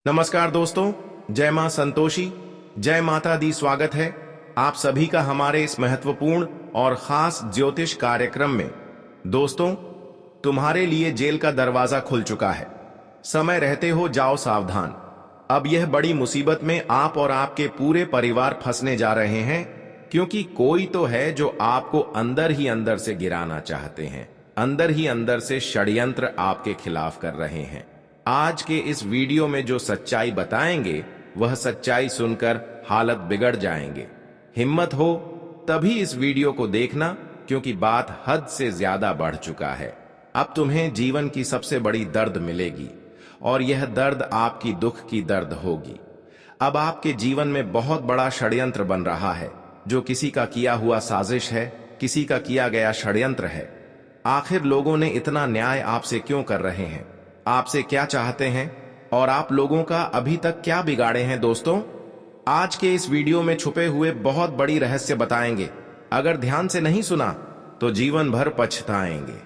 नमस्कार दोस्तों, जय मां संतोषी, जय माता दी। स्वागत है आप सभी का हमारे इस महत्वपूर्ण और खास ज्योतिष कार्यक्रम में। दोस्तों, तुम्हारे लिए जेल का दरवाजा खुल चुका है। समय रहते हो जाओ सावधान। अब यह बड़ी मुसीबत में आप और आपके पूरे परिवार फंसने जा रहे हैं, क्योंकि कोई तो है जो आपको अंदर ही अंदर से गिराना चाहते हैं, अंदर ही अंदर से षड्यंत्र आपके खिलाफ कर रहे हैं। आज के इस वीडियो में जो सच्चाई बताएंगे, वह सच्चाई सुनकर हालत बिगड़ जाएंगे। हिम्मत हो तभी इस वीडियो को देखना, क्योंकि बात हद से ज्यादा बढ़ चुका है। अब तुम्हें जीवन की सबसे बड़ी दर्द मिलेगी, और यह दर्द आपकी दुख की दर्द होगी। अब आपके जीवन में बहुत बड़ा षड्यंत्र बन रहा है, जो किसी का किया हुआ साजिश है, किसी का किया गया षड्यंत्र है। आखिर लोगों ने इतना न्याय आपसे क्यों कर रहे हैं, आपसे क्या चाहते हैं, और आप लोगों का अभी तक क्या बिगाड़े हैं? दोस्तों, आज के इस वीडियो में छुपे हुए बहुत बड़ी रहस्य बताएंगे। अगर ध्यान से नहीं सुना तो जीवन भर पछताएंगे।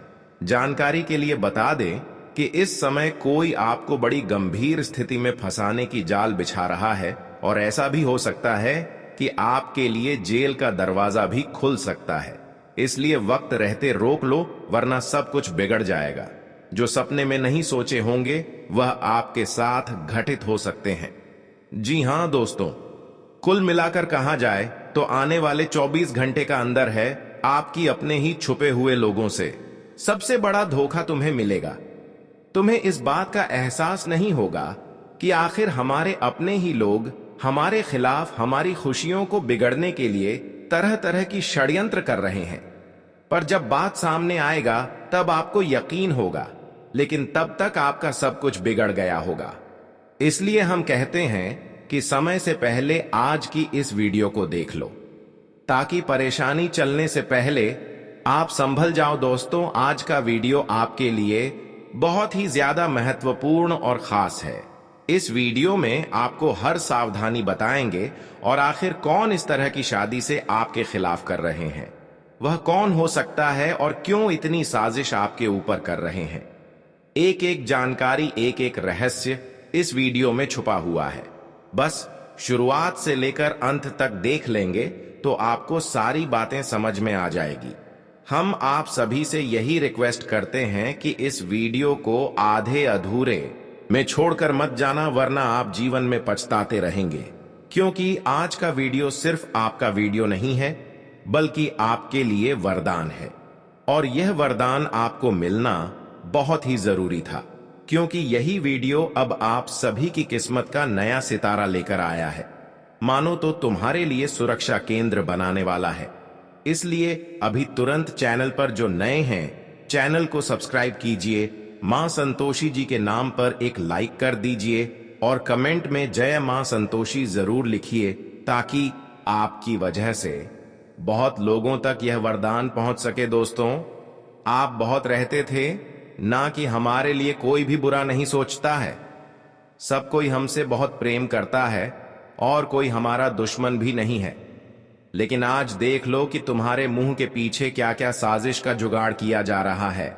जानकारी के लिए बता दें कि इस समय कोई आपको बड़ी गंभीर स्थिति में फंसाने की जाल बिछा रहा है, और ऐसा भी हो सकता है कि आपके लिए जेल का दरवाजा भी खुल सकता है। इसलिए वक्त रहते रोक लो, वरना सब कुछ बिगड़ जाएगा। जो सपने में नहीं सोचे होंगे वह आपके साथ घटित हो सकते हैं। जी हां दोस्तों, कुल मिलाकर कहा जाए तो आने वाले 24 घंटे का अंदर है आपकी अपने ही छुपे हुए लोगों से सबसे बड़ा धोखा तुम्हें मिलेगा। तुम्हें इस बात का एहसास नहीं होगा कि आखिर हमारे अपने ही लोग हमारे खिलाफ हमारी खुशियों को बिगड़ने के लिए तरह तरह की षड्यंत्र कर रहे हैं। पर जब बात सामने आएगा तब आपको यकीन होगा, लेकिन तब तक आपका सब कुछ बिगड़ गया होगा। इसलिए हम कहते हैं कि समय से पहले आज की इस वीडियो को देख लो, ताकि परेशानी चलने से पहले आप संभल जाओ। दोस्तों, आज का वीडियो आपके लिए बहुत ही ज्यादा महत्वपूर्ण और खास है। इस वीडियो में आपको हर सावधानी बताएंगे, और आखिर कौन इस तरह की शादी से आपके खिलाफ कर रहे हैं, वह कौन हो सकता है, और क्यों इतनी साजिश आपके ऊपर कर रहे हैं। एक एक जानकारी, एक एक रहस्य इस वीडियो में छुपा हुआ है। बस शुरुआत से लेकर अंत तक देख लेंगे तो आपको सारी बातें समझ में आ जाएगी। हम आप सभी से यही रिक्वेस्ट करते हैं कि इस वीडियो को आधे अधूरे में छोड़कर मत जाना, वरना आप जीवन में पछताते रहेंगे। क्योंकि आज का वीडियो सिर्फ आपका वीडियो नहीं है, बल्कि आपके लिए वरदान है। और यह वरदान आपको मिलना बहुत ही जरूरी था, क्योंकि यही वीडियो अब आप सभी की किस्मत का नया सितारा लेकर आया है। मानो तो तुम्हारे लिए सुरक्षा केंद्र बनाने वाला है। इसलिए अभी तुरंत चैनल पर जो नए हैं, चैनल को सब्सक्राइब कीजिए, मां संतोषी जी के नाम पर एक लाइक कर दीजिए, और कमेंट में जय मां संतोषी जरूर लिखिए, ताकि आपकी वजह से बहुत लोगों तक यह वरदान पहुंच सके। दोस्तों, आप बहुत रहते थे ना कि हमारे लिए कोई भी बुरा नहीं सोचता है। सब कोई हमसे बहुत प्रेम करता है, और कोई हमारा दुश्मन भी नहीं है। लेकिन आज देख लो कि तुम्हारे मुंह के पीछे क्या क्या साजिश का जुगाड़ किया जा रहा है।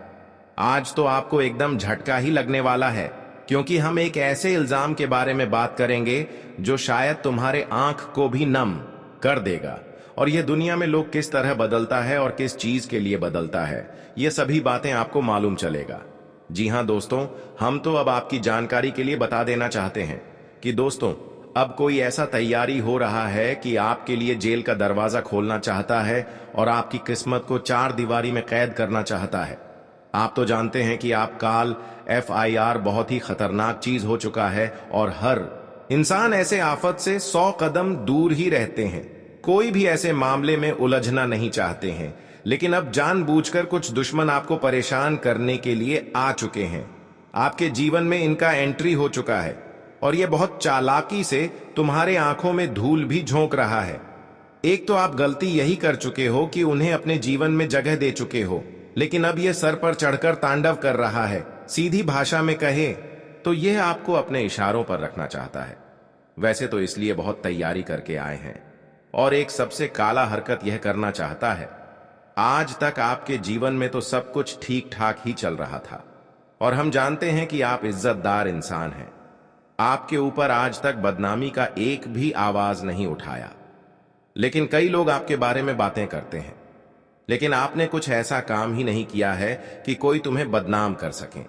आज तो आपको एकदम झटका ही लगने वाला है, क्योंकि हम एक ऐसे इल्जाम के बारे में बात करेंगे जो शायद तुम्हारे आंख को भी नम कर देगा। और यह दुनिया में लोग किस तरह बदलता है और किस चीज के लिए बदलता है, ये सभी बातें आपको मालूम चलेगा। जी हां दोस्तों, हम तो अब आपकी जानकारी के लिए बता देना चाहते हैं कि दोस्तों, अब कोई ऐसा तैयारी हो रहा है कि आपके लिए जेल का दरवाजा खोलना चाहता है, और आपकी किस्मत को चार दीवारी में कैद करना चाहता है। आप तो जानते हैं कि आप काल FIR बहुत ही खतरनाक चीज हो चुका है, और हर इंसान ऐसे आफत से 100 कदम दूर ही रहते हैं। कोई भी ऐसे मामले में उलझना नहीं चाहते हैं, लेकिन अब जानबूझकर कुछ दुश्मन आपको परेशान करने के लिए आ चुके हैं। आपके जीवन में इनका एंट्री हो चुका है, और यह बहुत चालाकी से तुम्हारे आंखों में धूल भी झोंक रहा है। एक तो आप गलती यही कर चुके हो कि उन्हें अपने जीवन में जगह दे चुके हो, लेकिन अब यह सर पर चढ़कर तांडव कर रहा है। सीधी भाषा में कहे तो यह आपको अपने इशारों पर रखना चाहता है। वैसे तो इसलिए बहुत तैयारी करके आए हैं, और एक सबसे काला हरकत यह करना चाहता है। आज तक आपके जीवन में तो सब कुछ ठीक ठाक ही चल रहा था, और हम जानते हैं कि आप इज्जतदार इंसान हैं। आपके ऊपर आज तक बदनामी का एक भी आवाज नहीं उठाया। लेकिन कई लोग आपके बारे में बातें करते हैं, लेकिन आपने कुछ ऐसा काम ही नहीं किया है कि कोई तुम्हें बदनाम कर सके।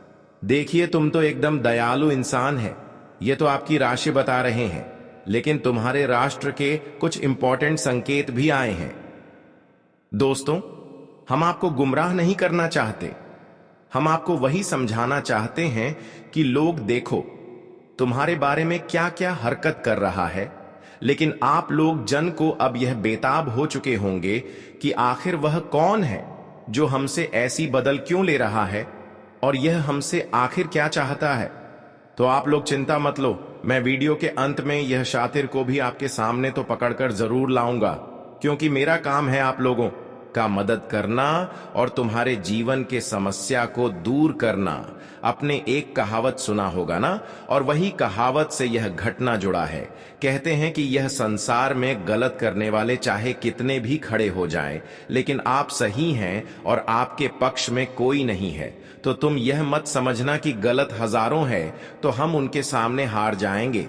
देखिए, तुम तो एकदम दयालु इंसान है, ये तो आपकी राशि बता रहे हैं, लेकिन तुम्हारे राष्ट्र के कुछ इंपॉर्टेंट संकेत भी आए हैं। दोस्तों, हम आपको गुमराह नहीं करना चाहते, हम आपको वही समझाना चाहते हैं कि लोग देखो तुम्हारे बारे में क्या क्या हरकत कर रहा है, लेकिन आप लोग जन को अब यह बेताब हो चुके होंगे कि आखिर वह कौन है जो हमसे ऐसी बदल क्यों ले रहा है और यह हमसे आखिर क्या चाहता है। तो आप लोग चिंता मत लो, मैं वीडियो के अंत में यह शातिर को भी आपके सामने तो पकड़कर जरूर लाऊंगा, क्योंकि मेरा काम है आप लोगों का मदद करना और तुम्हारे जीवन के समस्या को दूर करना। अपने एक कहावत सुना होगा ना, और वही कहावत से यह घटना जुड़ा है। कहते हैं कि यह संसार में गलत करने वाले चाहे कितने भी खड़े हो जाएं, लेकिन आप सही हैं और आपके पक्ष में कोई नहीं है। तो तुम यह मत समझना कि गलत हजारों है तो हम उनके सामने हार जाएंगे।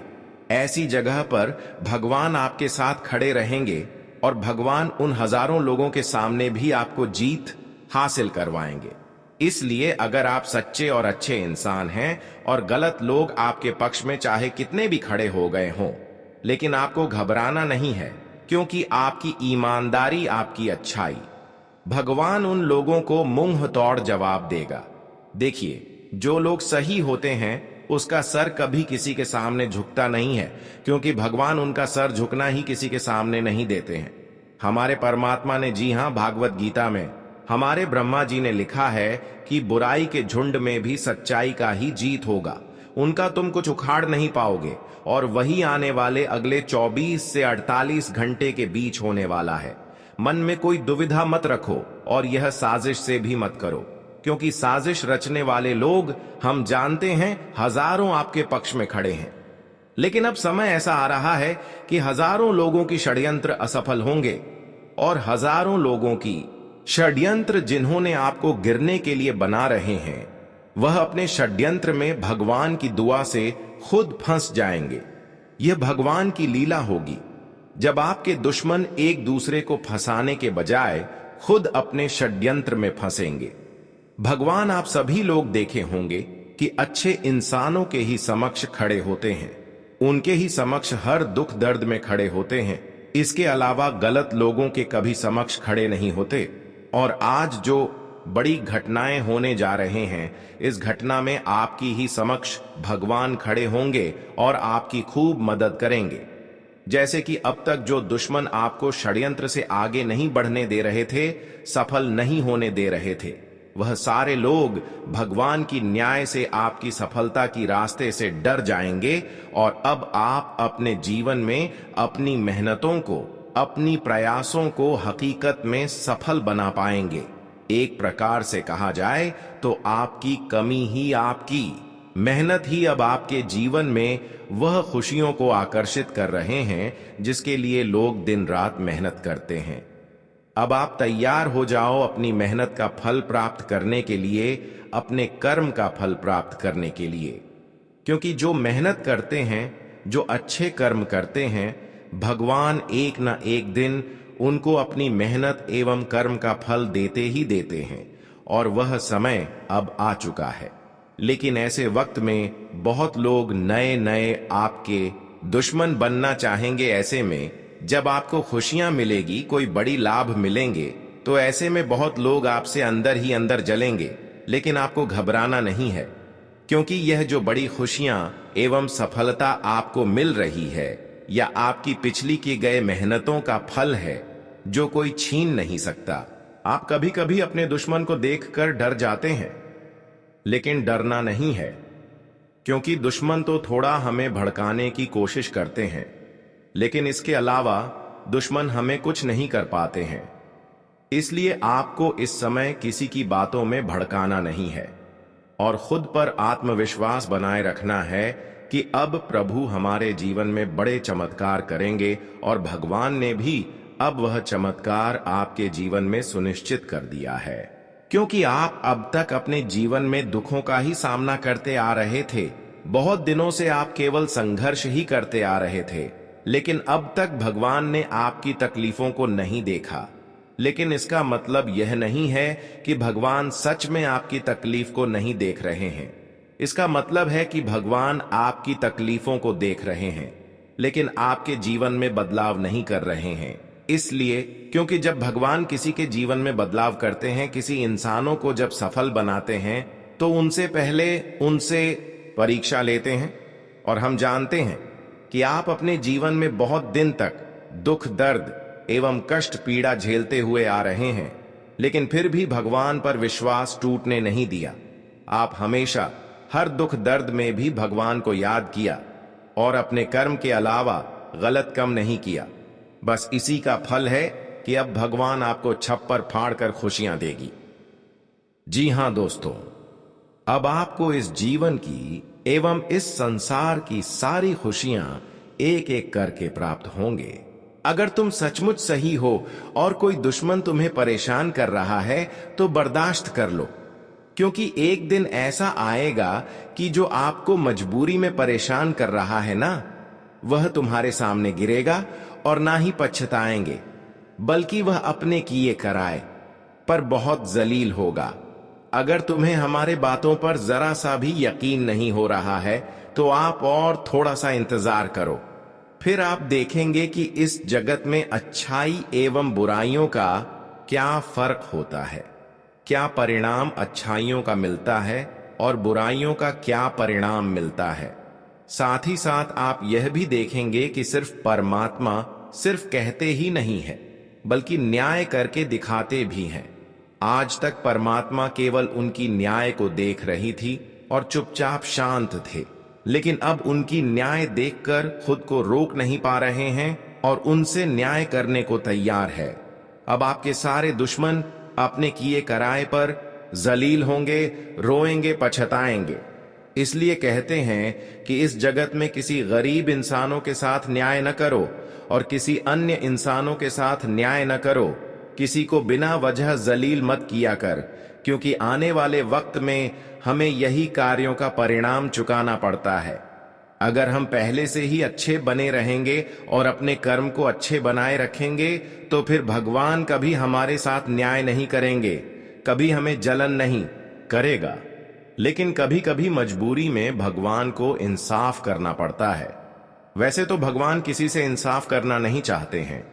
ऐसी जगह पर भगवान आपके साथ खड़े रहेंगे और भगवान उन हजारों लोगों के सामने भी आपको जीत हासिल करवाएंगे। इसलिए अगर आप सच्चे और अच्छे इंसान हैं और गलत लोग आपके पक्ष में चाहे कितने भी खड़े हो गए हों, लेकिन आपको घबराना नहीं है, क्योंकि आपकी ईमानदारी, आपकी अच्छाई, भगवान उन लोगों को मुंह तोड़ जवाब देगा। देखिए, जो लोग सही होते हैं उसका सर कभी किसी के सामने झुकता नहीं है, क्योंकि भगवान उनका सर झुकना ही किसी के सामने नहीं देते हैं। हमारे परमात्मा ने, जी हां, भागवत गीता में हमारे ब्रह्मा जी ने लिखा है कि बुराई के झुंड में भी सच्चाई का ही जीत होगा, उनका तुम कुछ उखाड़ नहीं पाओगे, और वही आने वाले अगले 24 से 48 घंटे के बीच होने वाला है। मन में कोई दुविधा मत रखो और यह साजिश से भी मत करो, क्योंकि साजिश रचने वाले लोग हम जानते हैं हजारों आपके पक्ष में खड़े हैं। लेकिन अब समय ऐसा आ रहा है कि हजारों लोगों की षड्यंत्र असफल होंगे, और हजारों लोगों की षड्यंत्र जिन्होंने आपको गिरने के लिए बना रहे हैं, वह अपने षड्यंत्र में भगवान की दुआ से खुद फंस जाएंगे। यह भगवान की लीला होगी जब आपके दुश्मन एक दूसरे को फंसाने के बजाय खुद अपने षड्यंत्र में फंसेंगे। भगवान आप सभी लोग देखे होंगे कि अच्छे इंसानों के ही समक्ष खड़े होते हैं, उनके ही समक्ष हर दुख दर्द में खड़े होते हैं। इसके अलावा गलत लोगों के कभी समक्ष खड़े नहीं होते। और आज जो बड़ी घटनाएं होने जा रहे हैं, इस घटना में आपकी ही समक्ष भगवान खड़े होंगे और आपकी खूब मदद करेंगे। जैसे कि अब तक जो दुश्मन आपको षड्यंत्र से आगे नहीं बढ़ने दे रहे थे, सफल नहीं होने दे रहे थे, वह सारे लोग भगवान की न्याय से आपकी सफलता की रास्ते से डर जाएंगे, और अब आप अपने जीवन में अपनी मेहनतों को, अपनी प्रयासों को हकीकत में सफल बना पाएंगे। एक प्रकार से कहा जाए तो आपकी कमी ही, आपकी मेहनत ही अब आपके जीवन में वह खुशियों को आकर्षित कर रहे हैं जिसके लिए लोग दिन रात मेहनत करते हैं। अब आप तैयार हो जाओ अपनी मेहनत का फल प्राप्त करने के लिए, अपने कर्म का फल प्राप्त करने के लिए, क्योंकि जो मेहनत करते हैं, जो अच्छे कर्म करते हैं, भगवान एक न एक दिन उनको अपनी मेहनत एवं कर्म का फल देते ही देते हैं, और वह समय अब आ चुका है। लेकिन ऐसे वक्त में बहुत लोग नए नए आपके दुश्मन बनना चाहेंगे। ऐसे में जब आपको खुशियां मिलेगी, कोई बड़ी लाभ मिलेंगे, तो ऐसे में बहुत लोग आपसे अंदर ही अंदर जलेंगे। लेकिन आपको घबराना नहीं है, क्योंकि यह जो बड़ी खुशियां एवं सफलता आपको मिल रही है, या आपकी पिछली की गए मेहनतों का फल है जो कोई छीन नहीं सकता। आप कभी कभी अपने दुश्मन को देखकर डर जाते हैं, लेकिन डरना नहीं है, क्योंकि दुश्मन तो थोड़ा हमें भड़काने की कोशिश करते हैं, लेकिन इसके अलावा दुश्मन हमें कुछ नहीं कर पाते हैं। इसलिए आपको इस समय किसी की बातों में भड़काना नहीं है, और खुद पर आत्मविश्वास बनाए रखना है कि अब प्रभु हमारे जीवन में बड़े चमत्कार करेंगे, और भगवान ने भी अब वह चमत्कार आपके जीवन में सुनिश्चित कर दिया है। क्योंकि आप अब तक अपने जीवन में दुखों का ही सामना करते आ रहे थे, बहुत दिनों से आप केवल संघर्ष ही करते आ रहे थे, लेकिन अब तक भगवान ने आपकी तकलीफों को नहीं देखा। लेकिन इसका मतलब यह नहीं है कि भगवान सच में आपकी तकलीफ को नहीं देख रहे हैं। इसका मतलब है कि भगवान आपकी तकलीफों को देख रहे हैं, लेकिन आपके जीवन में बदलाव नहीं कर रहे हैं। इसलिए क्योंकि जब भगवान किसी के जीवन में बदलाव करते हैं, किसी इंसानों को जब सफल बनाते हैं, तो उनसे पहले उनसे परीक्षा लेते हैं। और हम जानते हैं कि आप अपने जीवन में बहुत दिन तक दुख, दर्द एवं कष्ट, पीड़ा झेलते हुए आ रहे हैं, लेकिन फिर भी भगवान पर विश्वास टूटने नहीं दिया। आप हमेशा हर दुख दर्द में भी भगवान को याद किया और अपने कर्म के अलावा गलत काम नहीं किया। बस इसी का फल है कि अब भगवान आपको छप्पर फाड़ कर खुशियां देगी। जी हां दोस्तों, अब आपको इस जीवन की एवं इस संसार की सारी खुशियां एक एक करके प्राप्त होंगे। अगर तुम सचमुच सही हो और कोई दुश्मन तुम्हें परेशान कर रहा है तो बर्दाश्त कर लो, क्योंकि एक दिन ऐसा आएगा कि जो आपको मजबूरी में परेशान कर रहा है ना, वह तुम्हारे सामने गिरेगा और ना ही पछताएंगे, बल्कि वह अपने किए कराए पर बहुत जलील होगा। अगर तुम्हें हमारे बातों पर जरा सा भी यकीन नहीं हो रहा है तो आप और थोड़ा सा इंतजार करो, फिर आप देखेंगे कि इस जगत में अच्छाई एवं बुराइयों का क्या फर्क होता है, क्या परिणाम अच्छाइयों का मिलता है और बुराइयों का क्या परिणाम मिलता है। साथ ही साथ आप यह भी देखेंगे कि सिर्फ परमात्मा सिर्फ कहते ही नहीं है, बल्कि न्याय करके दिखाते भी हैं। आज तक परमात्मा केवल उनकी न्याय को देख रही थी और चुपचाप शांत थे, लेकिन अब उनकी न्याय देखकर खुद को रोक नहीं पा रहे हैं और उनसे न्याय करने को तैयार है। अब आपके सारे दुश्मन अपने किए कराए पर जलील होंगे, रोएंगे, पछताएंगे। इसलिए कहते हैं कि इस जगत में किसी गरीब इंसानों के साथ न्याय न करो और किसी अन्य इंसानों के साथ न्याय न करो। किसी को बिना वजह जलील मत किया कर, क्योंकि आने वाले वक्त में हमें यही कार्यों का परिणाम चुकाना पड़ता है। अगर हम पहले से ही अच्छे बने रहेंगे और अपने कर्म को अच्छे बनाए रखेंगे तो फिर भगवान कभी हमारे साथ न्याय नहीं करेंगे, कभी हमें जलन नहीं करेगा। लेकिन कभी कभी मजबूरी में भगवान को इंसाफ करना पड़ता है। वैसे तो भगवान किसी से इंसाफ करना नहीं चाहते हैं,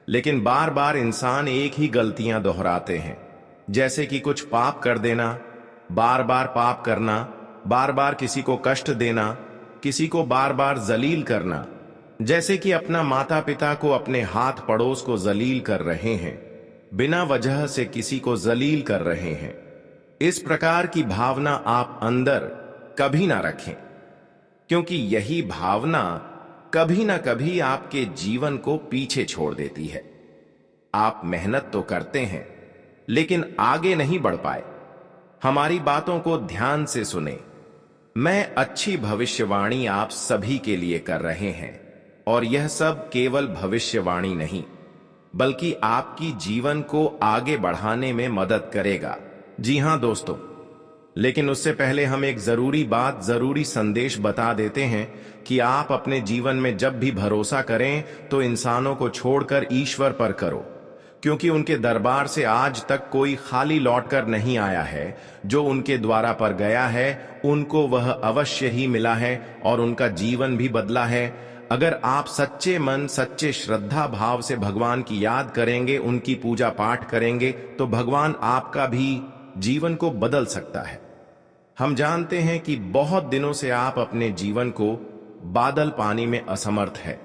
लेकिन बार बार इंसान एक ही गलतियां दोहराते हैं, जैसे कि कुछ पाप कर देना, बार बार पाप करना, बार बार किसी को कष्ट देना, किसी को बार बार जलील करना, जैसे कि अपना माता पिता को, अपने हाथ पड़ोस को जलील कर रहे हैं, बिना वजह से किसी को जलील कर रहे हैं। इस प्रकार की भावना आप अंदर कभी ना रखें, क्योंकि यही भावना कभी ना कभी आपके जीवन को पीछे छोड़ देती है। आप मेहनत तो करते हैं, लेकिन आगे नहीं बढ़ पाए। हमारी बातों को ध्यान से सुने। मैं अच्छी भविष्यवाणी आप सभी के लिए कर रहे हैं, और यह सब केवल भविष्यवाणी नहीं, बल्कि आपकी जीवन को आगे बढ़ाने में मदद करेगा। जी हां दोस्तों, लेकिन उससे पहले हम एक जरूरी बात, जरूरी संदेश बता देते हैं कि आप अपने जीवन में जब भी भरोसा करें तो इंसानों को छोड़कर ईश्वर पर करो, क्योंकि उनके दरबार से आज तक कोई खाली लौटकर नहीं आया है। जो उनके द्वारा पर गया है उनको वह अवश्य ही मिला है और उनका जीवन भी बदला है। अगर आप सच्चे मन, सच्चे श्रद्धा भाव से भगवान की याद करेंगे, उनकी पूजा पाठ करेंगे, तो भगवान आपका भी जीवन को बदल सकता है। हम जानते हैं कि बहुत दिनों से आप अपने जीवन को बादल पानी में असमर्थ है,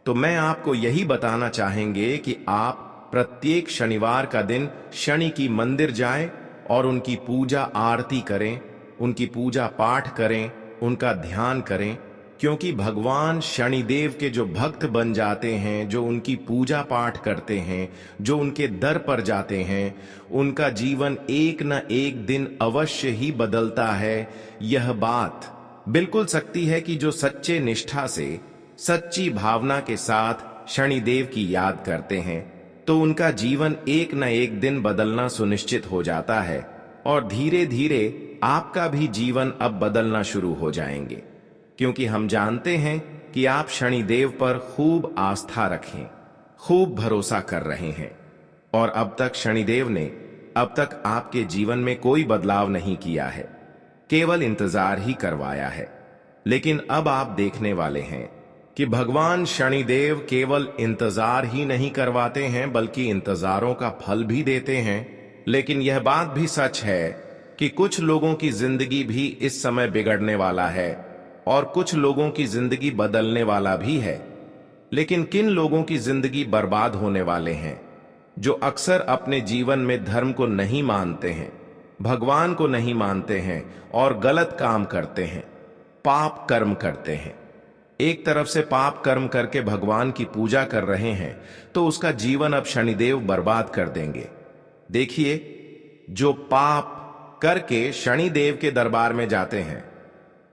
तो मैं आपको यही बताना चाहेंगे कि आप प्रत्येक शनिवार का दिन शनि की मंदिर जाएं और उनकी पूजा आरती करें, उनकी पूजा पाठ करें, उनका ध्यान करें, क्योंकि भगवान शनिदेव के जो भक्त बन जाते हैं, जो उनकी पूजा पाठ करते हैं, जो उनके दर पर जाते हैं, उनका जीवन एक न एक दिन अवश्य ही बदलता है। यह बात बिल्कुल सच्ची है कि जो सच्चे निष्ठा से, सच्ची भावना के साथ शनिदेव की याद करते हैं, तो उनका जीवन एक न एक दिन बदलना सुनिश्चित हो जाता है और धीरे धीरे आपका भी जीवन अब बदलना शुरू हो जाएंगे। क्योंकि हम जानते हैं कि आप शनिदेव पर खूब आस्था रखें, खूब भरोसा कर रहे हैं। और अब तक शनिदेव ने अब तक आपके जीवन में कोई बदलाव नहीं किया है, केवल इंतजार ही करवाया है। लेकिन अब आप देखने वाले हैं कि भगवान शनिदेव केवल इंतजार ही नहीं करवाते हैं, बल्कि इंतजारों का फल भी देते हैं। लेकिन यह बात भी सच है कि कुछ लोगों की जिंदगी भी इस समय बिगड़ने वाला है और कुछ लोगों की जिंदगी बदलने वाला भी है। लेकिन किन लोगों की जिंदगी बर्बाद होने वाले हैं? जो अक्सर अपने जीवन में धर्म को नहीं मानते हैं, भगवान को नहीं मानते हैं और गलत काम करते हैं, पाप कर्म करते हैं। एक तरफ से पाप कर्म करके भगवान की पूजा कर रहे हैं तो उसका जीवन अब शनिदेव बर्बाद कर देंगे। देखिए, जो पाप करके शनिदेव के दरबार में जाते हैं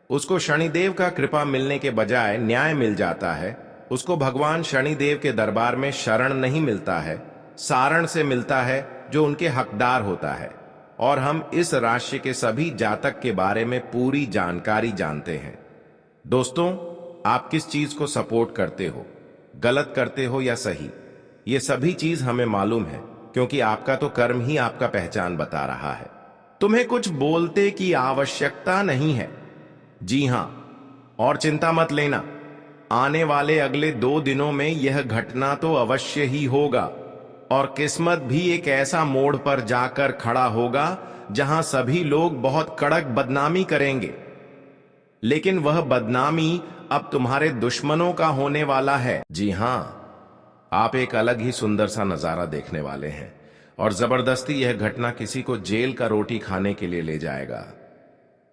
उसको शनिदेव का कृपा मिलने के बजाय न्याय मिल जाता है। उसको भगवान शनिदेव के दरबार में शरण नहीं मिलता है, सारण से मिलता है जो उनके हकदार होता है। और हम इस राशि के सभी जातक के बारे में पूरी जानकारी जानते हैं। दोस्तों, आप किस चीज को सपोर्ट करते हो, गलत करते हो या सही, ये सभी चीज हमें मालूम है, क्योंकि आपका तो कर्म ही आपका पहचान बता रहा है। तुम्हें कुछ बोलते की आवश्यकता नहीं है। जी हां, और चिंता मत लेना, आने वाले अगले 2 दिनों में यह घटना तो अवश्य ही होगा और किस्मत भी एक ऐसा मोड़ पर जाकर खड़ा होगा जहां सभी लोग बहुत कड़क बदनामी करेंगे। लेकिन वह बदनामी अब तुम्हारे दुश्मनों का होने वाला है। जी हां, आप एक अलग ही सुंदर सा नजारा देखने वाले हैं और जबरदस्ती यह घटना किसी को जेल का रोटी खाने के लिए ले जाएगा।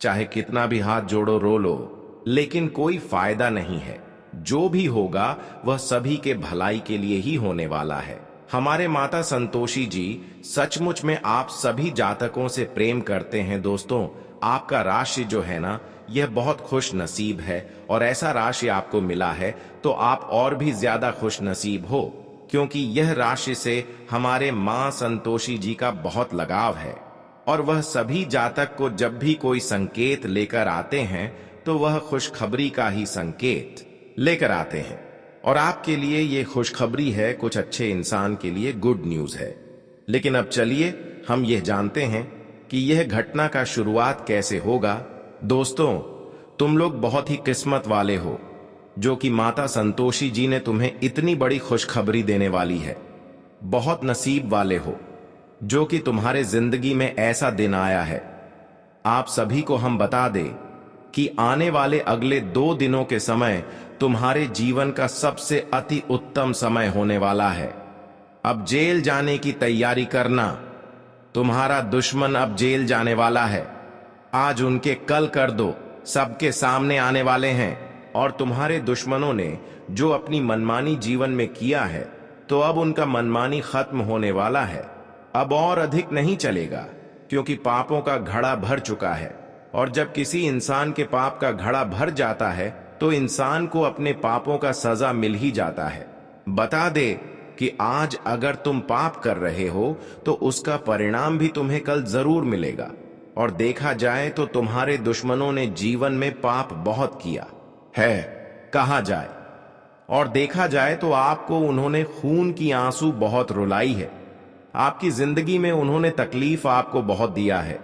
चाहे कितना भी हाथ जोड़ो रो लो, लेकिन कोई फायदा नहीं है। जो भी होगा वह सभी के भलाई के लिए ही होने वाला है। हमारे माता संतोषी जी सचमुच में आप सभी जातकों से प्रेम करते हैं। दोस्तों, आपका राशि जो है ना, यह बहुत खुश नसीब है और ऐसा राशि आपको मिला है तो आप और भी ज्यादा खुश नसीब हो, क्योंकि यह राशि से हमारे मां संतोषी जी का बहुत लगाव है और वह सभी जातक को जब भी कोई संकेत लेकर आते हैं तो वह खुशखबरी का ही संकेत लेकर आते हैं। और आपके लिए ये खुशखबरी है, कुछ अच्छे इंसान के लिए गुड न्यूज है। लेकिन अब चलिए हम यह जानते हैं कि यह घटना का शुरुआत कैसे होगा। दोस्तों, तुम लोग बहुत ही किस्मत वाले हो जो कि माता संतोषी जी ने तुम्हें इतनी बड़ी खुशखबरी देने वाली है। बहुत नसीब वाले हो जो कि तुम्हारे जिंदगी में ऐसा दिन आया है। आप सभी को हम बता दें कि आने वाले अगले 2 दिनों के समय तुम्हारे जीवन का सबसे अति उत्तम समय होने वाला है। अब जेल जाने की तैयारी करना। तुम्हारा दुश्मन अब जेल जाने वाला है। आज उनके कल कर दो सबके सामने आने वाले हैं। और तुम्हारे दुश्मनों ने जो अपनी मनमानी जीवन में किया है तो अब उनका मनमानी खत्म होने वाला है। अब और अधिक नहीं चलेगा, क्योंकि पापों का घड़ा भर चुका है। और जब किसी इंसान के पाप का घड़ा भर जाता है तो इंसान को अपने पापों का सजा मिल ही जाता है। बता दे कि आज अगर तुम पाप कर रहे हो तो उसका परिणाम भी तुम्हें कल जरूर मिलेगा। और देखा जाए तो तुम्हारे दुश्मनों ने जीवन में पाप बहुत किया है, कहा जाए। और देखा जाए तो आपको उन्होंने खून की आंसू बहुत रुलाई है। आपकी जिंदगी में उन्होंने तकलीफ आपको बहुत दिया है।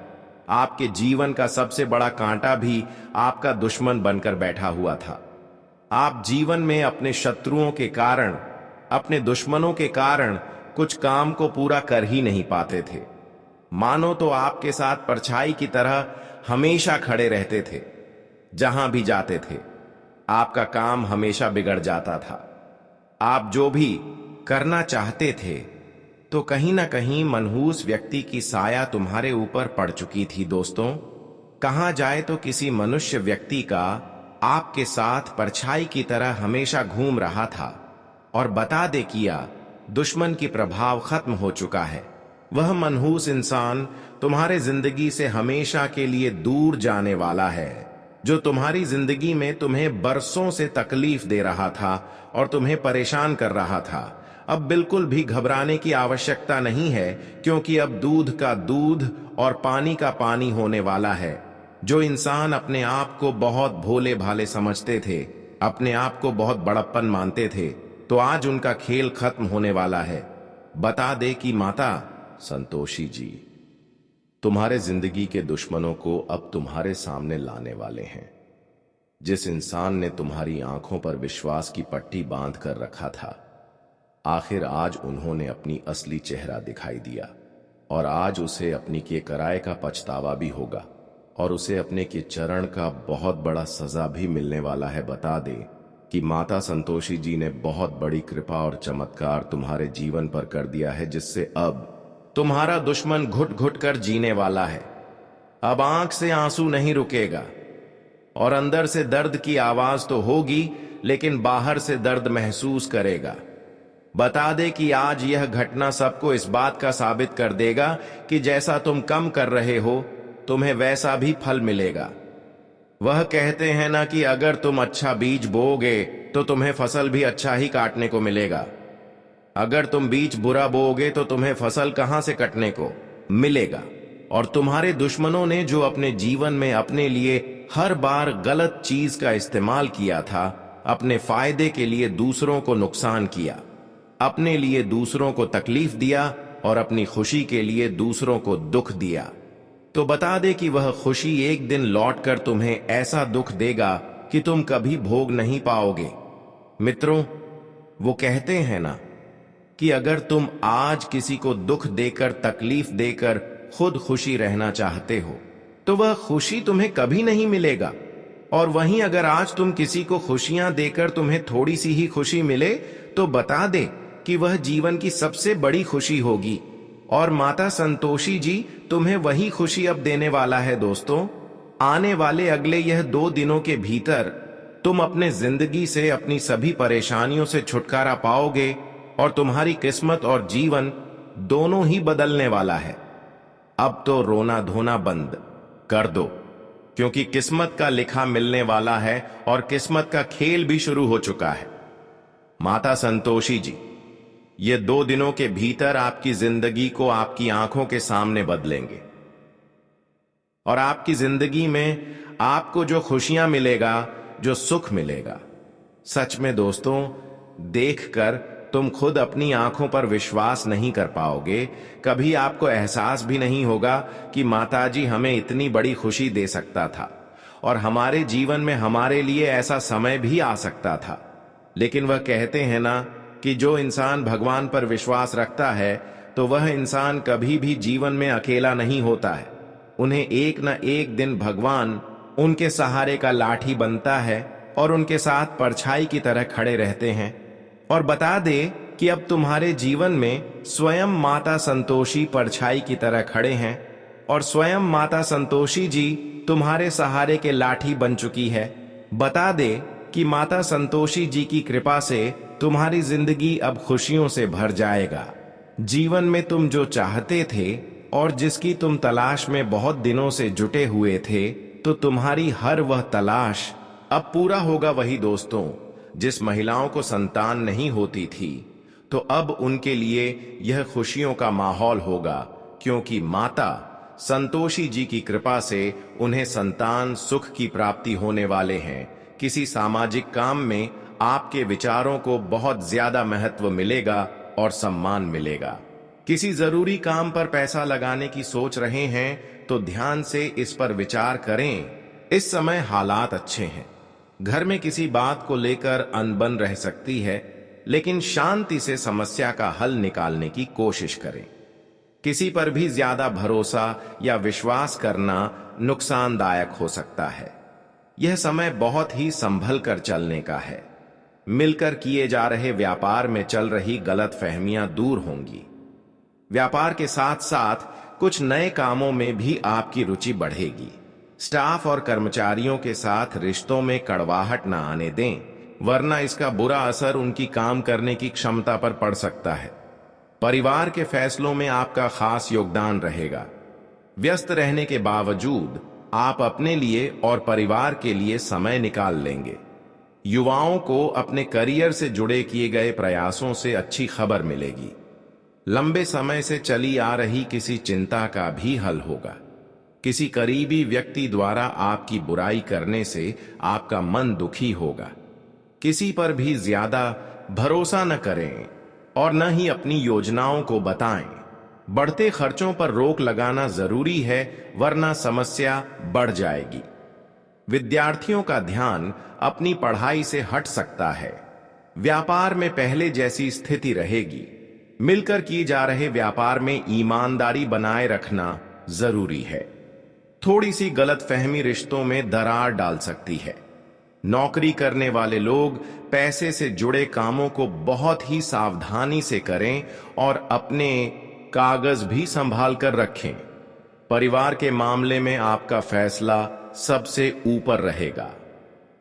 आपके जीवन का सबसे बड़ा कांटा भी आपका दुश्मन बनकर बैठा हुआ था। आप जीवन में अपने शत्रुओं के कारण, अपने दुश्मनों के कारण कुछ काम को पूरा कर ही नहीं पाते थे। मानो तो आपके साथ परछाई की तरह हमेशा खड़े रहते थे। जहां भी जाते थे आपका काम हमेशा बिगड़ जाता था। आप जो भी करना चाहते थे तो कहीं ना कहीं मनहूस व्यक्ति की साया तुम्हारे ऊपर पड़ चुकी थी। दोस्तों, कहा जाए तो किसी मनुष्य व्यक्ति का आपके साथ परछाई की तरह हमेशा घूम रहा था। और बता दे किया दुश्मन की प्रभाव खत्म हो चुका है। वह मनहूस इंसान तुम्हारे जिंदगी से हमेशा के लिए दूर जाने वाला है। जो तुम्हारी जिंदगी में तुम्हें बरसों से तकलीफ दे रहा था और तुम्हें परेशान कर रहा था, अब बिल्कुल भी घबराने की आवश्यकता नहीं है, क्योंकि अब दूध का दूध और पानी का पानी होने वाला है। जो इंसान अपने आप को बहुत भोले भाले समझते थे, अपने आप को बहुत बड़प्पन मानते थे, तो आज उनका खेल खत्म होने वाला है। बता दे कि माता संतोषी जी तुम्हारे जिंदगी के दुश्मनों को अब तुम्हारे सामने लाने वाले हैं। जिस इंसान ने तुम्हारी आंखों पर विश्वास की पट्टी बांध कर रखा था, आखिर आज उन्होंने अपनी असली चेहरा दिखाई दिया, और आज उसे अपनी किए कराए का पछतावा भी होगा, और उसे अपने के चरण का बहुत बड़ा सजा भी मिलने वाला है। बता दे कि माता संतोषी जी ने बहुत बड़ी कृपा और चमत्कार तुम्हारे जीवन पर कर दिया है, जिससे अब तुम्हारा दुश्मन घुट घुट कर जीने वाला है। अब आंख से आंसू नहीं रुकेगा, और अंदर से दर्द की आवाज तो होगी, लेकिन बाहर से दर्द महसूस करेगा। बता दे कि आज यह घटना सबको इस बात का साबित कर देगा कि जैसा तुम कम कर रहे हो, तुम्हें वैसा भी फल मिलेगा। वह कहते हैं ना कि अगर तुम अच्छा बीज बोओगे तो तुम्हें फसल भी अच्छा ही काटने को मिलेगा। अगर तुम बीज बुरा बोओगे तो तुम्हें फसल कहां से कटने को मिलेगा। और तुम्हारे दुश्मनों ने जो अपने जीवन में अपने लिए हर बार गलत चीज का इस्तेमाल किया था, अपने फायदे के लिए दूसरों को नुकसान किया, अपने लिए दूसरों को तकलीफ दिया, और अपनी खुशी के लिए दूसरों को दुख दिया, तो बता दे कि वह खुशी एक दिन लौटकर तुम्हें ऐसा दुख देगा कि तुम कभी भोग नहीं पाओगे। मित्रों, वो कहते हैं ना कि अगर तुम आज किसी को दुख देकर, तकलीफ देकर खुद खुशी रहना चाहते हो, तो वह खुशी तुम्हें कभी नहीं मिलेगा। और वहीं अगर आज तुम किसी को खुशियां देकर तुम्हें थोड़ी सी ही खुशी मिले, तो बता दे कि वह जीवन की सबसे बड़ी खुशी होगी। और माता संतोषी जी तुम्हें वही खुशी अब देने वाला है। दोस्तों, आने वाले अगले यह 2 दिनों के भीतर तुम अपने जिंदगी से अपनी सभी परेशानियों से छुटकारा पाओगे, और तुम्हारी किस्मत और जीवन दोनों ही बदलने वाला है। अब तो रोना धोना बंद कर दो, क्योंकि किस्मत का लिखा मिलने वाला है, और किस्मत का खेल भी शुरू हो चुका है। माता संतोषी जी ये 2 दिनों के भीतर आपकी जिंदगी को आपकी आंखों के सामने बदलेंगे, और आपकी जिंदगी में आपको जो खुशियां मिलेगा, जो सुख मिलेगा, सच में दोस्तों देखकर तुम खुद अपनी आंखों पर विश्वास नहीं कर पाओगे। कभी आपको एहसास भी नहीं होगा कि माताजी हमें इतनी बड़ी खुशी दे सकता था, और हमारे जीवन में हमारे लिए ऐसा समय भी आ सकता था। लेकिन वह कहते हैं ना कि जो इंसान भगवान पर विश्वास रखता है, तो वह इंसान कभी भी जीवन में अकेला नहीं होता है। उन्हें एक न एक दिन भगवान उनके सहारे का लाठी बनता है, और उनके साथ परछाई की तरह खड़े रहते हैं। और बता दे कि अब तुम्हारे जीवन में स्वयं माता संतोषी परछाई की तरह खड़े हैं, और स्वयं माता संतोषी जी तुम्हारे सहारे के लाठी बन चुकी है। बता दे कि माता संतोषी जी की कृपा से तुम्हारी जिंदगी अब खुशियों से भर जाएगा। जीवन में तुम जो चाहते थे और जिसकी तुम तलाश में बहुत दिनों से जुटे हुए थे, तो तुम्हारी हर वह तलाश अब पूरा होगा। वही दोस्तों, जिस महिलाओं को संतान नहीं होती थी, तो अब उनके लिए यह खुशियों का माहौल होगा, क्योंकि माता संतोषी जी की कृपा से उन्हें संतान सुख की प्राप्ति होने वाले हैं। किसी सामाजिक काम में आपके विचारों को बहुत ज्यादा महत्व मिलेगा और सम्मान मिलेगा। किसी जरूरी काम पर पैसा लगाने की सोच रहे हैं तो ध्यान से इस पर विचार करें। इस समय हालात अच्छे हैं। घर में किसी बात को लेकर अनबन रह सकती है, लेकिन शांति से समस्या का हल निकालने की कोशिश करें। किसी पर भी ज्यादा भरोसा या विश्वास करना नुकसानदायक हो सकता है। यह समय बहुत ही संभल कर चलने का है। मिलकर किए जा रहे व्यापार में चल रही गलतफहमियां दूर होंगी। व्यापार के साथ साथ कुछ नए कामों में भी आपकी रुचि बढ़ेगी। स्टाफ और कर्मचारियों के साथ रिश्तों में कड़वाहट न आने दें, वरना इसका बुरा असर उनकी काम करने की क्षमता पर पड़ सकता है। परिवार के फैसलों में आपका खास योगदान रहेगा। व्यस्त रहने के बावजूद आप अपने लिए और परिवार के लिए समय निकाल लेंगे। युवाओं को अपने करियर से जुड़े किए गए प्रयासों से अच्छी खबर मिलेगी। लंबे समय से चली आ रही किसी चिंता का भी हल होगा। किसी करीबी व्यक्ति द्वारा आपकी बुराई करने से आपका मन दुखी होगा। किसी पर भी ज्यादा भरोसा न करें और न ही अपनी योजनाओं को बताएं। बढ़ते खर्चों पर रोक लगाना जरूरी है, वरना समस्या बढ़ जाएगी। विद्यार्थियों का ध्यान अपनी पढ़ाई से हट सकता है। व्यापार में पहले जैसी स्थिति रहेगी। मिलकर किए जा रहे व्यापार में ईमानदारी बनाए रखना जरूरी है। थोड़ी सी गलतफहमी रिश्तों में दरार डाल सकती है। नौकरी करने वाले लोग पैसे से जुड़े कामों को बहुत ही सावधानी से करें और अपने कागज भी संभाल कर रखें। परिवार के मामले में आपका फैसला सबसे ऊपर रहेगा।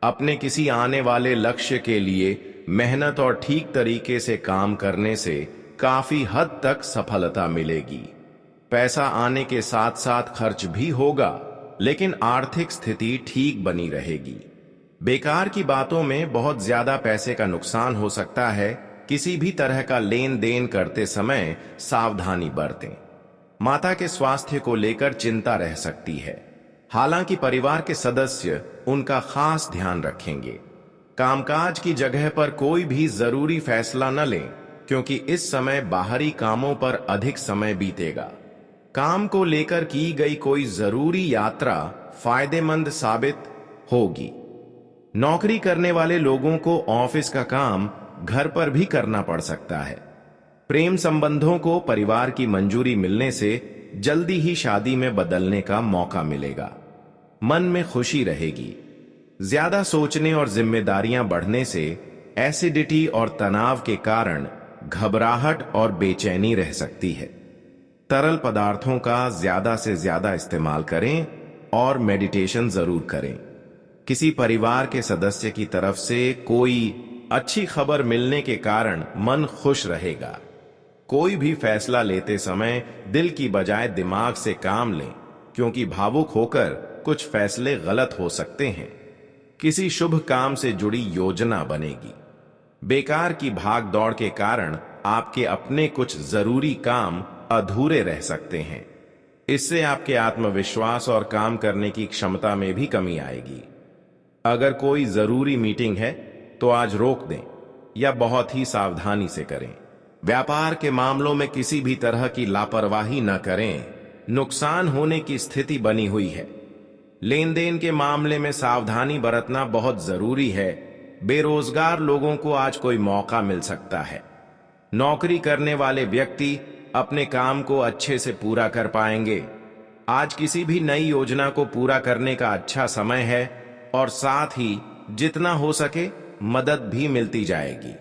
अपने किसी आने वाले लक्ष्य के लिए मेहनत और ठीक तरीके से काम करने से काफी हद तक सफलता मिलेगी। पैसा आने के साथ साथ खर्च भी होगा, लेकिन आर्थिक स्थिति ठीक बनी रहेगी। बेकार की बातों में बहुत ज्यादा पैसे का नुकसान हो सकता है। किसी भी तरह का लेन देन करते समय सावधानी बरतें। माता के स्वास्थ्य को लेकर चिंता रह सकती है, हालांकि परिवार के सदस्य उनका खास ध्यान रखेंगे। कामकाज की जगह पर कोई भी जरूरी फैसला न लें, क्योंकि इस समय बाहरी कामों पर अधिक समय बीतेगा। काम को लेकर की गई कोई जरूरी यात्रा फायदेमंद साबित होगी। नौकरी करने वाले लोगों को ऑफिस का काम घर पर भी करना पड़ सकता है। प्रेम संबंधों को परिवार की मंजूरी मिलने से जल्दी ही शादी में बदलने का मौका मिलेगा। मन में खुशी रहेगी। ज्यादा सोचने और जिम्मेदारियां बढ़ने से एसिडिटी और तनाव के कारण घबराहट और बेचैनी रह सकती है। तरल पदार्थों का ज्यादा से ज्यादा इस्तेमाल करें और मेडिटेशन जरूर करें। किसी परिवार के सदस्य की तरफ से कोई अच्छी खबर मिलने के कारण मन खुश रहेगा। कोई भी फैसला लेते समय दिल की बजाय दिमाग से काम लें, क्योंकि भावुक होकर कुछ फैसले गलत हो सकते हैं। किसी शुभ काम से जुड़ी योजना बनेगी। बेकार की भाग दौड़ के कारण आपके अपने कुछ जरूरी काम अधूरे रह सकते हैं। इससे आपके आत्मविश्वास और काम करने की क्षमता में भी कमी आएगी। अगर कोई जरूरी मीटिंग है तो आज रोक दें या बहुत ही सावधानी से करें। व्यापार के मामलों में किसी भी तरह की लापरवाही न करें, नुकसान होने की स्थिति बनी हुई है। लेन देन के मामले में सावधानी बरतना बहुत जरूरी है। बेरोजगार लोगों को आज कोई मौका मिल सकता है। नौकरी करने वाले व्यक्ति अपने काम को अच्छे से पूरा कर पाएंगे। आज किसी भी नई योजना को पूरा करने का अच्छा समय है और साथ ही जितना हो सके मदद भी मिलती जाएगी।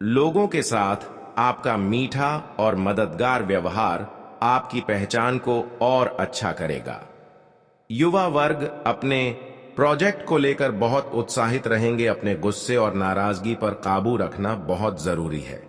लोगों के साथ आपका मीठा और मददगार व्यवहार आपकी पहचान को और अच्छा करेगा। युवा वर्ग अपने प्रोजेक्ट को लेकर बहुत उत्साहित रहेंगे। अपने गुस्से और नाराजगी पर काबू रखना बहुत जरूरी है।